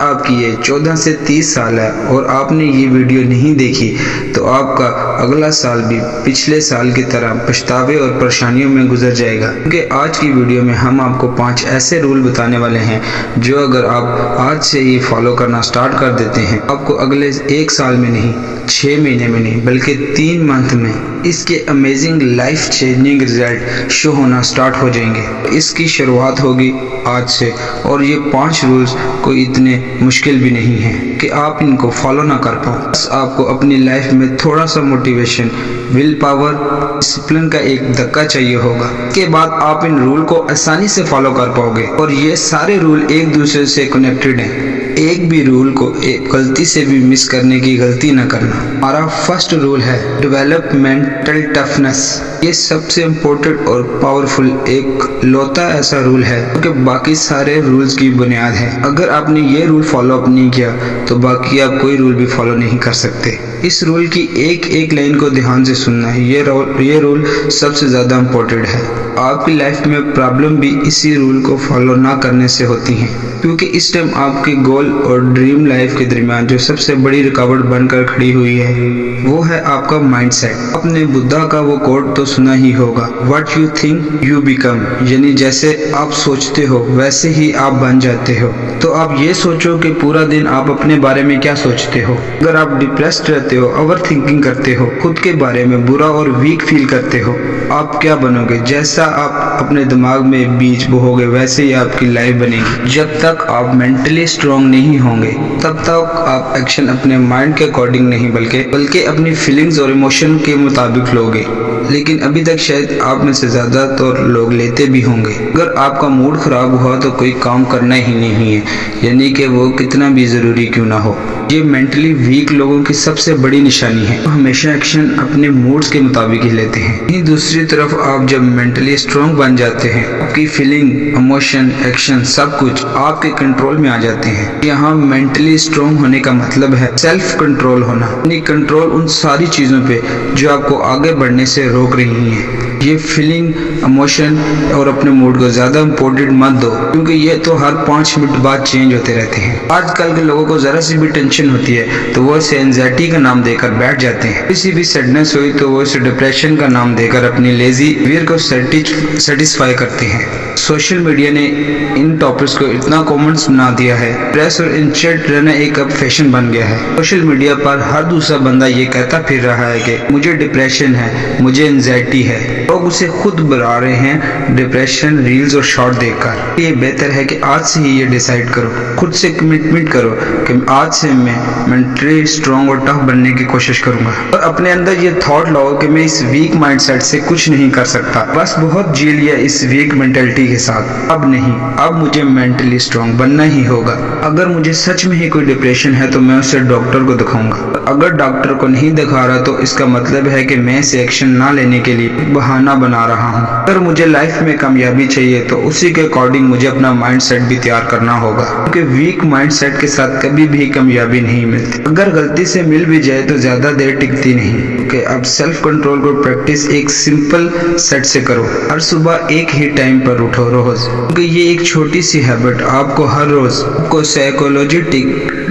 आपकी एज 14 से 30 साल है और आपने ये वीडियो नहीं देखी तो आपका अगला साल भी पिछले साल की तरह पछतावे और परेशानियों में गुजर जाएगा। क्योंकि आज की वीडियो में हम आपको 5 ऐसे रूल बताने वाले हैं जो अगर आप आज से ही फॉलो करना स्टार्ट कर देते हैं, आपको अगले 1 साल में नहीं, 6 महीने में नहीं, बल्कि 3 मंथ में इसके amazing life changing result show होना स्टार्ट हो जाएंगे। इसकी शुरुआत होगी आज से और ये 5 रूल्स कोई इतने मुश्किल भी नहीं है कि आप इनको फॉलो ना कर पाओ। बस आपको अपनी लाइफ में थोड़ा सा मोटिवेशन, विल पावर, डिसिप्लिन का एक धक्का चाहिए होगा। इसके बाद आप इन रूल को आसानी से फॉलो कर पाओगे और ये सारे रूल एक दूसरे से कनेक्टेड हैं। एक भी रूल को एक गलती से भी मिस करने की गलती न करना। हमारा फर्स्ट रूल है डेवलप मेंटल टफनेस। ये सबसे इम्पोर्टेंट और पावरफुल एक लौता ऐसा रूल है क्योंकि बाकी सारे रूल्स की बुनियाद है। अगर आपने ये रूल फॉलो अप नहीं किया तो बाकी आप कोई रूल भी फॉलो नहीं कर सकते। इस रूल की एक एक लाइन को ध्यान से सुनना है। ये रूल सबसे ज़्यादा इम्पोर्टेंट है। आपकी लाइफ में प्रॉब्लम भी इसी रूल को फॉलो ना करने से होती हैं, क्योंकि इस टाइम आपके गोल और ड्रीम लाइफ के दरमियान जो सबसे बड़ी रुकावट बनकर खड़ी हुई है वो है आपका माइंडसेट। आपने बुद्धा का वो कोट तो सुना ही होगा, what you think you become, यानी जैसे आप सोचते हो वैसे ही आप बन जाते हो। तो आप ये सोचो कि पूरा दिन आप अपने बारे में क्या सोचते हो। अगर आप डिप्रेस्ड रहते हो, ओवर थिंकिंग करते हो, खुद के बारे में बुरा और वीक फील करते हो, आप क्या बनोगे? जैसा आप अपने दिमाग में बीज बोओगे वैसे ही आपकी लाइफ बनेगी। जब तक आप मेंटली स्ट्रांग नहीं होंगे तब तक आप एक्शन अपने माइंड के अकॉर्डिंग नहीं बल्कि अपनी फीलिंग्स और इमोशन के मुताबिक लोगे। लेकिन अभी तक शायद आप में से ज़्यादातर लोग लेते भी होंगे। अगर आपका मूड खराब हुआ तो कोई काम करना ही नहीं है, यानी कि वो कितना भी ज़रूरी क्यों ना हो। ये मेंटली वीक लोगों की सबसे बड़ी निशानी है। हमेशा एक्शन अपने मूड्स के मुताबिक ही लेते हैं। दूसरी तरफ आप जब मेंटली स्ट्रांग बन जाते हैं, आपकी फीलिंग, इमोशन, एक्शन सब कुछ आपके कंट्रोल में आ जाते हैं। यहाँ मेंटली स्ट्रांग होने का मतलब है सेल्फ कंट्रोल होना, यानी कंट्रोल उन सारी चीज़ों पे जो आपको आगे बढ़ने से रोक रही हैं। ये फीलिंग, इमोशन और अपने मूड को ज़्यादा इम्पोर्टेंट मत दो, क्योंकि ये तो हर 5 मिनट बाद चेंज होते रहते हैं। आजकल के लोगों को ज़रा सी भी टेंशन होती है तो वो इसे एंजाइटी का नाम देकर बैठ जाते हैं। किसी भी सैडनेस हुई तो वो इसे डिप्रेशन का नाम देकर अपनी लेजी वीर को सेटिस्फाई करते हैं। सोशल मीडिया ने इन टॉपिक्स को इतना कॉमन्स बना दिया है, प्रेस और इंस्टेंट रहना एक अब फैशन बन गया है। सोशल मीडिया पर हर दूसरा बंदा ये कहता फिर रहा है कि मुझे डिप्रेशन है, मुझे एंजाइटी है। लोग उसे खुद बुला रहे हैं डिप्रेशन रील्स और शॉर्ट देखकर। ये बेहतर है कि आज से ही ये डिसाइड करो, खुद से कमिटमेंट करो कि आज से मैं मेंटली स्ट्रांग और टफ बनने की कोशिश करूंगा। और अपने अंदर ये थॉट लाओ कि मैं इस वीक माइंडसेट से कुछ नहीं कर सकता, बस बहुत जी लिया इस वीक मेंटालिटी के साथ। अब नहीं, अब मुझे मेंटली स्ट्रांग बनना ही होगा। अगर मुझे सच में ही कोई डिप्रेशन है तो मैं उसे डॉक्टर को दिखाऊंगा। अगर डॉक्टर को नहीं दिखा रहा तो इसका मतलब है कि मैं इसे एक्शन ना लेने के लिए बहाना बना रहा हूँ। अगर मुझे लाइफ में कामयाबी चाहिए तो उसी के अकॉर्डिंग मुझे अपना माइंडसेट भी तैयार करना होगा, क्योंकि वीक माइंडसेट के साथ कभी भी कामयाबी नहीं मिलती। अगर गलती से मिल भी जाए तो ज्यादा देर टिकती नहीं। क्योंकि अब सेल्फ कंट्रोल को प्रैक्टिस एक सिंपल सेट से करो। हर सुबह एक ही टाइम पर उठो रोज, क्योंकि ये एक छोटी सी हैबिट आपको हर रोज आपको साइकोलॉजी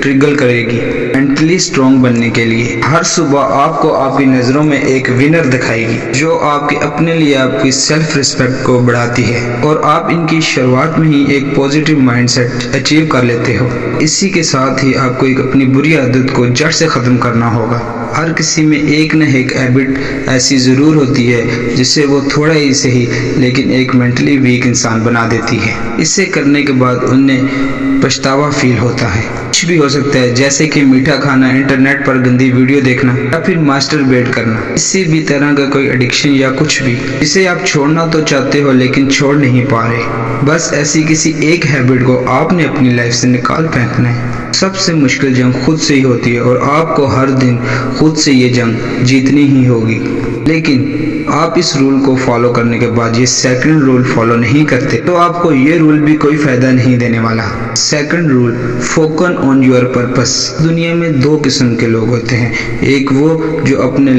ट्रिगर करेगी मेंटली स्ट्रांग बनने के लिए। हर सुबह आपको आपकी नजरों में एक विनर दिखाएगी जो आपके अपने लिए आपकी सेल्फ रिस्पेक्ट को बढ़ाती है और आप इनकी शुरुआत में ही एक पॉजिटिव माइंडसेट अचीव कर लेते हो। इसी के साथ ही आपको एक अपनी बुरी आदत को जड़ से खत्म करना होगा। हर किसी में एक न एक हैबिट ऐसी जरूर होती है जिससे वो थोड़ा ही सही लेकिन एक मेंटली वीक इंसान बना देती है। इसे करने के बाद उन्हें पछतावा फील होता है। कुछ भी हो सकता है, जैसे कि मीठा खाना, इंटरनेट पर गंदी वीडियो देखना या फिर मास्टरबेट करना। किसी भी तरह का कोई एडिक्शन या कुछ भी जिसे आप छोड़ना तो चाहते हो लेकिन छोड़ नहीं पा रहे। बस ऐसी किसी एक हैबिट को आपने अपनी लाइफ से निकाल फेंकना है। सबसे मुश्किल जंग खुद से ही होती है और आपको हर दिन खुद से ये जंग जीतनी ही होगी। लेकिन आप इस रूल को फॉलो करने के बाद ये सेकंड रूल फॉलो नहीं करते तो आपको ये रूल भी कोई फायदा नहीं देने वाला। Second rule, focus on your purpose. दुनिया में 2 किस्म के लोग होते हैं, एक वो जो अपने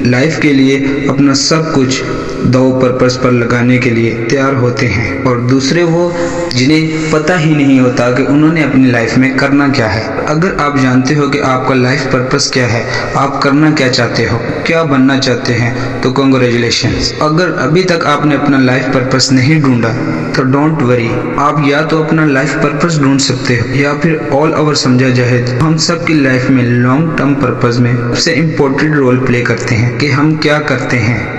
लाइफ के लिए अपना सब कुछ दो पर्पस पर लगाने के लिए तैयार होते हैं, और दूसरे वो जिन्हें पता ही नहीं होता कि उन्होंने अपनी लाइफ में करना क्या है। अगर आप जानते हो कि आपका लाइफ पर्पस क्या है, आप करना क्या चाहते हो, क्या बनना चाहते हैं, तो कांग्रेचुलेशंस। अगर अभी तक आपने अपना लाइफ पर्पस नहीं ढूंढा तो डोंट वरी, आप या तो अपना लाइफ पर्पस ढूंढ सकते हो या फिर ऑल ओवर समझा जाए तो हम सब की लाइफ में लॉन्ग टर्म पर्पस में सबसे इम्पोर्टेंट रोल प्ले करते हैं कि हम क्या करते हैं।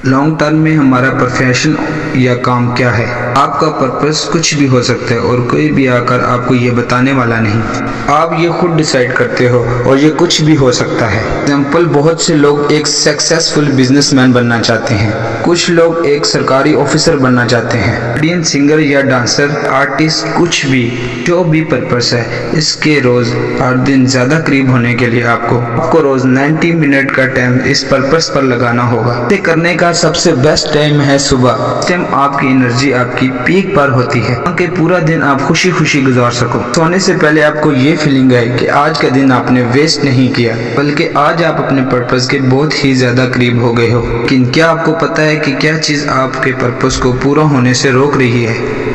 लॉन्ग टर्म में हमारा प्रोफेशन या काम क्या है। आपका पर्पस कुछ भी हो सकता है और कोई भी आकर आपको ये बताने वाला नहीं, आप ये खुद डिसाइड करते हो और ये कुछ भी हो सकता है। एग्जाम्पल, बहुत से लोग एक सक्सेसफुल बिजनेसमैन बनना चाहते हैं, कुछ लोग एक सरकारी ऑफिसर बनना चाहते हैं, इंडियन सिंगर या डांसर, आर्टिस्ट, कुछ भी, जो भी पर्पस है, इसके रोज 8 दिन ज्यादा करीब होने के लिए आपको रोज 90 मिनट का टाइम इस पर्पस पर लगाना होगा। इसे करने का सबसे बेस्ट टाइम है सुबह। इस टाइम आपकी एनर्जी आपकी पीक पर होती है ताकि पूरा दिन आप खुशी खुशी गुजार सको। सोने से पहले आपको ये फीलिंग है कि आज का दिन आपने वेस्ट नहीं किया, बल्कि आज आप अपने पर्पस के बहुत ही ज्यादा करीब हो गए हो। लेकिन क्या आपको पता है कि क्या चीज आपके पर्पस को पूरा होने से रोक रही है?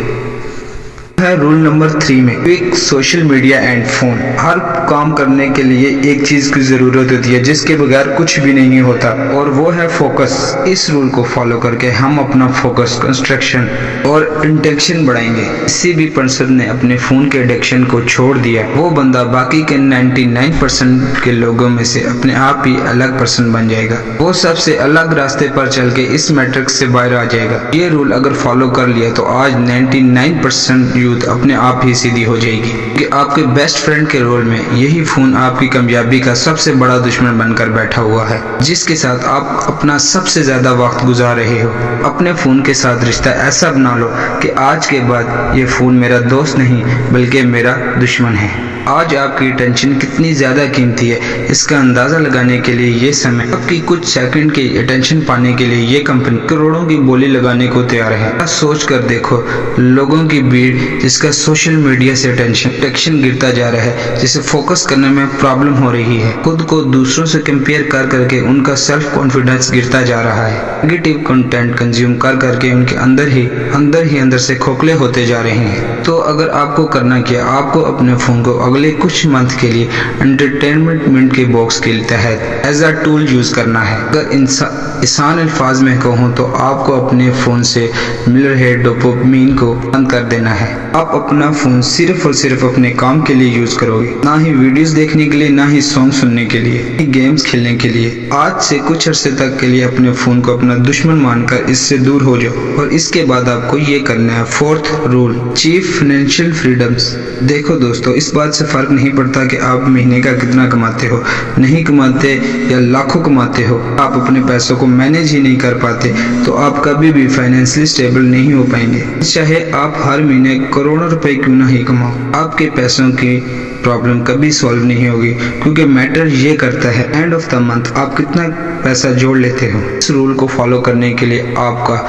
रूल नंबर 3 में एक सोशल मीडिया एंड फोन। हर काम करने के लिए एक चीज की जरूरत होती है जिसके बगैर कुछ भी नहीं होता, और वो है फोकस। इस रूल को फॉलो करके हम अपना फोकस, कंस्ट्रक्शन और इंटेंशन बढ़ाएंगे। किसी भी पर्सन ने अपने फोन के एडिक्शन को छोड़ दिया, वो बंदा बाकी के 99% के लोगों में से अपने आप ही अलग पर्सन बन जाएगा। वो सबसे अलग रास्ते पर चल के इस मैट्रिक्स से बाहर आ जाएगा। ये रूल अगर फॉलो कर लिया तो आज 99% यूथ अपने आप ही सीधी हो जाएगी, कि आपके बेस्ट फ्रेंड के रोल में यही फोन आपकी कामयाबी का सबसे बड़ा दुश्मन बनकर बैठा हुआ है, जिसके साथ आप अपना सबसे ज्यादा वक्त गुजार रहे हो। अपने फोन के साथ रिश्ता ऐसा बना लो कि आज के बाद ये फोन मेरा दोस्त नहीं बल्कि मेरा दुश्मन है। आज आपकी टेंशन कितनी ज्यादा कीमती है, इसका अंदाजा लगाने के लिए ये समय, आपकी कुछ सेकंड की अटेंशन पाने के लिए ये कंपनी करोड़ों की बोली लगाने को तैयार है। सोच कर देखो, लोगों की भीड़ जिसका सोशल मीडिया से अटेंशन गिरता जा रहा है, जिसे फोकस करने में प्रॉब्लम हो रही है, खुद को दूसरों से कंपेयर कर करके उनका सेल्फ कॉन्फिडेंस गिरता जा रहा है, नेगेटिव कंटेंट कंज्यूम कर करके उनके अंदर से खोखले होते जा रहे हैं। तो अगर आपको करना क्या, आपको अपने फोन को अगले कुछ मंथ के लिए एंटरटेनमेंट के बॉक्स के तहत एज अ टूल यूज करना है। अगर आसान अल्फाज में कहूँ तो आपको अपने फोन से मिल रहे डोपामिन को बंद कर देना है। आप अपना फोन सिर्फ और सिर्फ अपने काम के लिए यूज करोगे, ना ही वीडियोस देखने के लिए, ना ही सॉन्ग सुनने के लिए, गेम्स खेलने के लिए। आज से कुछ अरसे तक के लिए अपने फोन को अपना दुश्मन मानकर इससे दूर हो जाओ। और इसके बाद आपको ये करना है 4th rule, chief financial freedoms. देखो दोस्तों, इस बात से फर्क नहीं पड़ता कि आप महीने का कितना कमाते हो, नहीं कमाते या लाखों कमाते हो, आप अपने पैसों को मैनेज ही नहीं कर पाते तो आप कभी भी फाइनेंशियली स्टेबल नहीं हो पाएंगे। चाहे आप हर महीने करोड़ों रुपए क्यों ना ही कमाओ, आपके पैसों की प्रॉब्लम कभी सॉल्व नहीं होगी, क्योंकि मैटर ये करता है एंड ऑफ द मंथ आप कितना पैसा जोड़ लेते हो। इस रूल को फॉलो करने के लिए आपका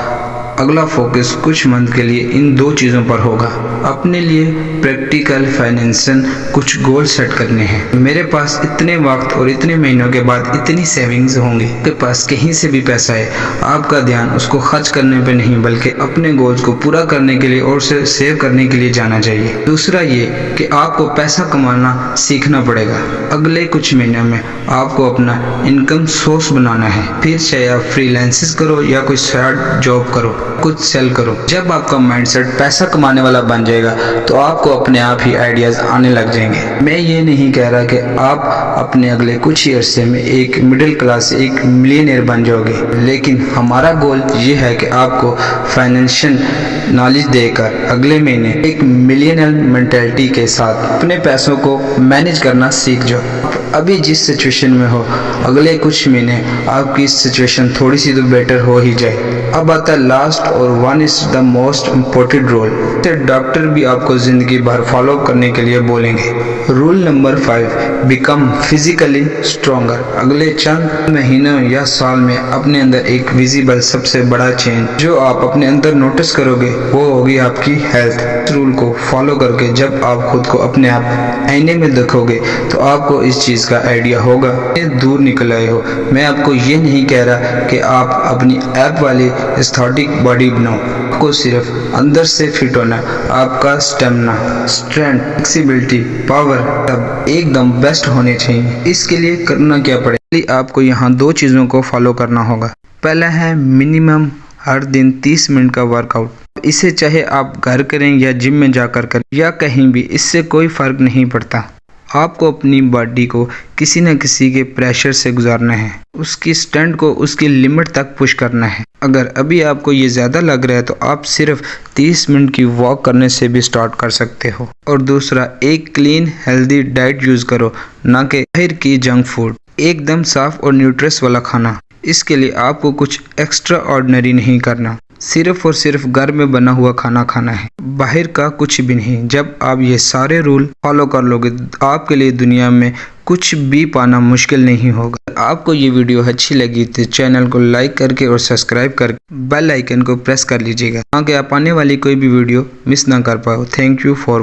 अगला फोकस कुछ मंथ के लिए इन 2 चीजों पर होगा। अपने लिए प्रैक्टिकल फाइनेंशियल कुछ गोल सेट करने हैं। मेरे पास इतने वक्त और इतने महीनों के बाद इतनी सेविंग्स होंगी। आपके पास कहीं से भी पैसा है, आपका ध्यान उसको खर्च करने पे नहीं बल्कि अपने गोल्स को पूरा करने के लिए और उसे सेव करने के लिए जाना चाहिए। दूसरा ये कि आपको पैसा कमाना सीखना पड़ेगा। अगले कुछ महीनों में आपको अपना इनकम सोर्स बनाना है, फिर चाहे आप फ्रीलांसिस करो या कोई साइड जॉब करो, कुछ सेल करो। जब आपका माइंडसेट पैसा कमाने वाला बन जाएगा तो आपको अपने आप ही आइडियाज आने लग जाएंगे। मैं ये नहीं कह रहा कि आप अपने अगले कुछ अरसे में एक मिडिल क्लास से एक मिलियनेयर बन जाओगे, लेकिन हमारा गोल ये है कि आपको फाइनेंशियल नॉलेज देकर अगले महीने एक मिलियनर मेंटालिटी के साथ अपने पैसों को मैनेज करना सीख जाओ। अभी जिस सिचुएशन में हो, अगले कुछ महीने आपकी सिचुएशन थोड़ी सी तो बेटर हो ही जाए। अब आता है लास्ट और one is the most important role. Doctor भी आपको जिंदगी भर फॉलो करने के लिए बोलेंगे। Rule number 5, become physically stronger. अगले चंद महीनों या साल में अपने अंदर एक विजिबल सबसे बड़ा चेंज जो आप अपने अंदर नोटिस करोगे वो होगी आपकी हेल्थ। इस रूल को फॉलो करके जब आप खुद को अपने आप आईने में देखोगे तो आपको इस चीज का आइडिया होगा कि दूर निकल आए हो। मैं आपको ये नहीं कह रहा कि आप अपनी ऐप वाली एस्थेटिक बॉडी बनाओ, आपको सिर्फ अंदर से फिट होना। आपका स्टेमिना, स्ट्रेंथ, फ्लेक्सिबिलिटी, पावर सब एकदम बेस्ट होने चाहिए। इसके लिए करना क्या पड़ेगा, आपको यहाँ 2 चीज़ों को फॉलो करना होगा। पहला है मिनिमम हर दिन 30 मिनट का वर्कआउट। इसे चाहे आप घर करें या जिम में जाकर करें या कहीं भी, इससे कोई फर्क नहीं पड़ता। आपको अपनी बॉडी को किसी न किसी के प्रेशर से गुजारना है, उसकी स्ट्रेंथ को उसकी लिमिट तक पुश करना है। अगर अभी आपको ये ज़्यादा लग रहा है तो आप सिर्फ 30 मिनट की वॉक करने से भी स्टार्ट कर सकते हो। और दूसरा, एक क्लीन हेल्दी डाइट यूज़ करो, ना कि बाहर की जंक फूड। एकदम साफ और न्यूट्रिश वाला खाना। इसके लिए आपको कुछ एक्स्ट्रा ऑर्डिनरी नहीं करना, सिर्फ और सिर्फ घर में बना हुआ खाना खाना है, बाहर का कुछ भी नहीं। जब आप ये सारे रूल फॉलो कर लोगे आपके लिए दुनिया में कुछ भी पाना मुश्किल नहीं होगा। आपको ये वीडियो अच्छी लगी तो चैनल को लाइक करके और सब्सक्राइब करके बेल आइकन को प्रेस कर लीजिएगा ताकि आप आने वाली कोई भी वीडियो मिस ना कर पाओ। Thank you for